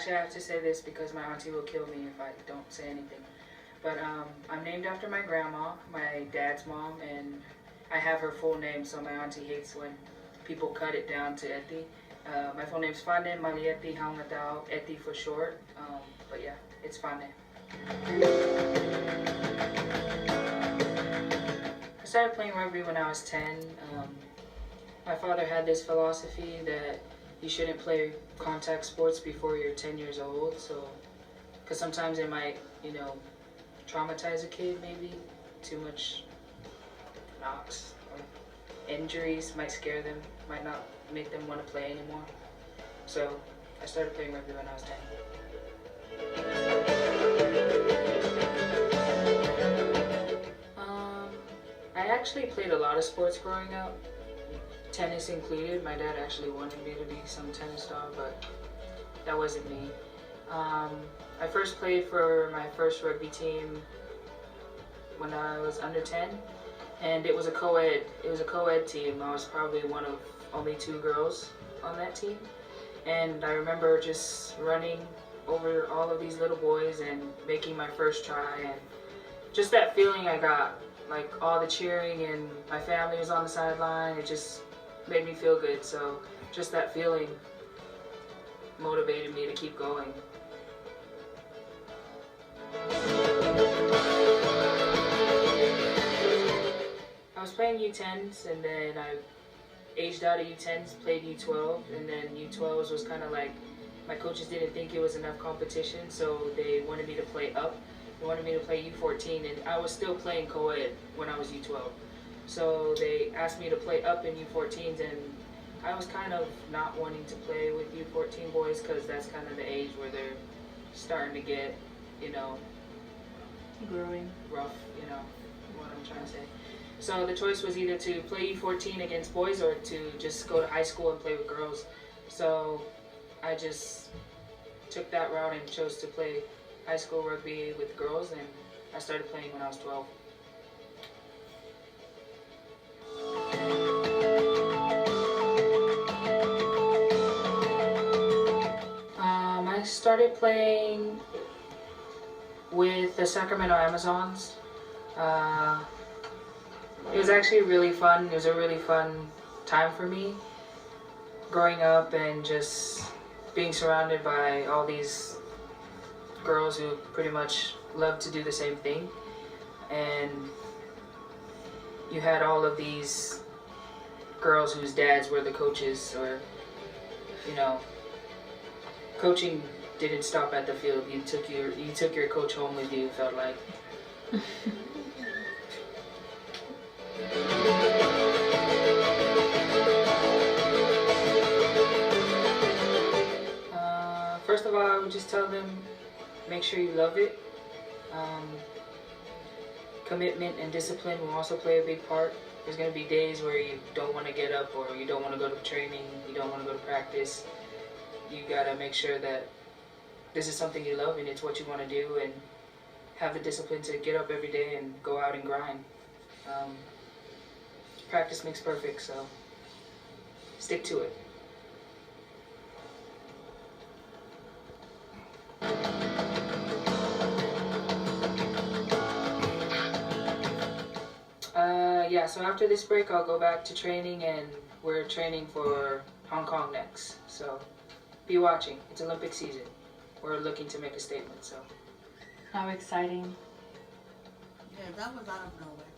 actually I have to say this because my auntie will kill me if I don't say anything. But I'm named after my grandma, my dad's mom, and I have her full name, so my auntie hates when people cut it down to Eti. My full name's Fane, Malieti, Haungatau, Eti for short. But yeah, it's Fane. I started playing rugby when I was 10. My father had this philosophy that you shouldn't play contact sports before you're 10 years old, so because sometimes it might, traumatize a kid maybe. Too much knocks or injuries might scare them, might not make them want to play anymore. So I started playing rugby when I was 10. I actually played a lot of sports growing up, tennis included. My dad actually wanted me to be some tennis star, but that wasn't me. I first played for my first rugby team when I was under 10, and it was a co-ed team. I was probably one of only 2 girls on that team, and I remember just running over all of these little boys and making my first try, and just that feeling I got, like all the cheering and my family was on the sideline, it just made me feel good. So just that feeling motivated me to keep going. I was playing U10s, and then I aged out of U10s, played U12, and then U12s was kind of like, my coaches didn't think it was enough competition, so they wanted me to play up. They wanted me to play U14, and I was still playing co-ed when I was U12. So they asked me to play up in U14s, and I was kind of not wanting to play with U14 boys because that's kind of the age where they're starting to get, growing rough, what I'm trying to say. So the choice was either to play U14 against boys or to just go to high school and play with girls. So I just took that route and chose to play high school rugby with girls, and I started playing when I was 12. I started playing with the Sacramento Amazons. It was actually really fun. It was a really fun time for me growing up and just being surrounded by all these girls who pretty much loved to do the same thing. And you had all of these girls whose dads were the coaches, or, coaching didn't stop at the field. You took your coach home with you, it felt like. First of all, I would just tell them, make sure you love it. Commitment and discipline will also play a big part. There's going to be days where you don't want to get up, or you don't want to go to training, you don't want to go to practice. You got to make sure that this is something you love and it's what you want to do, and have the discipline to get up every day and go out and grind. Practice makes perfect, so stick to it. Yeah, so after this break I'll go back to training, and we're training for Hong Kong next. So be watching. It's Olympic season. We're looking to make a statement, so. How exciting. Yeah, that was out of nowhere.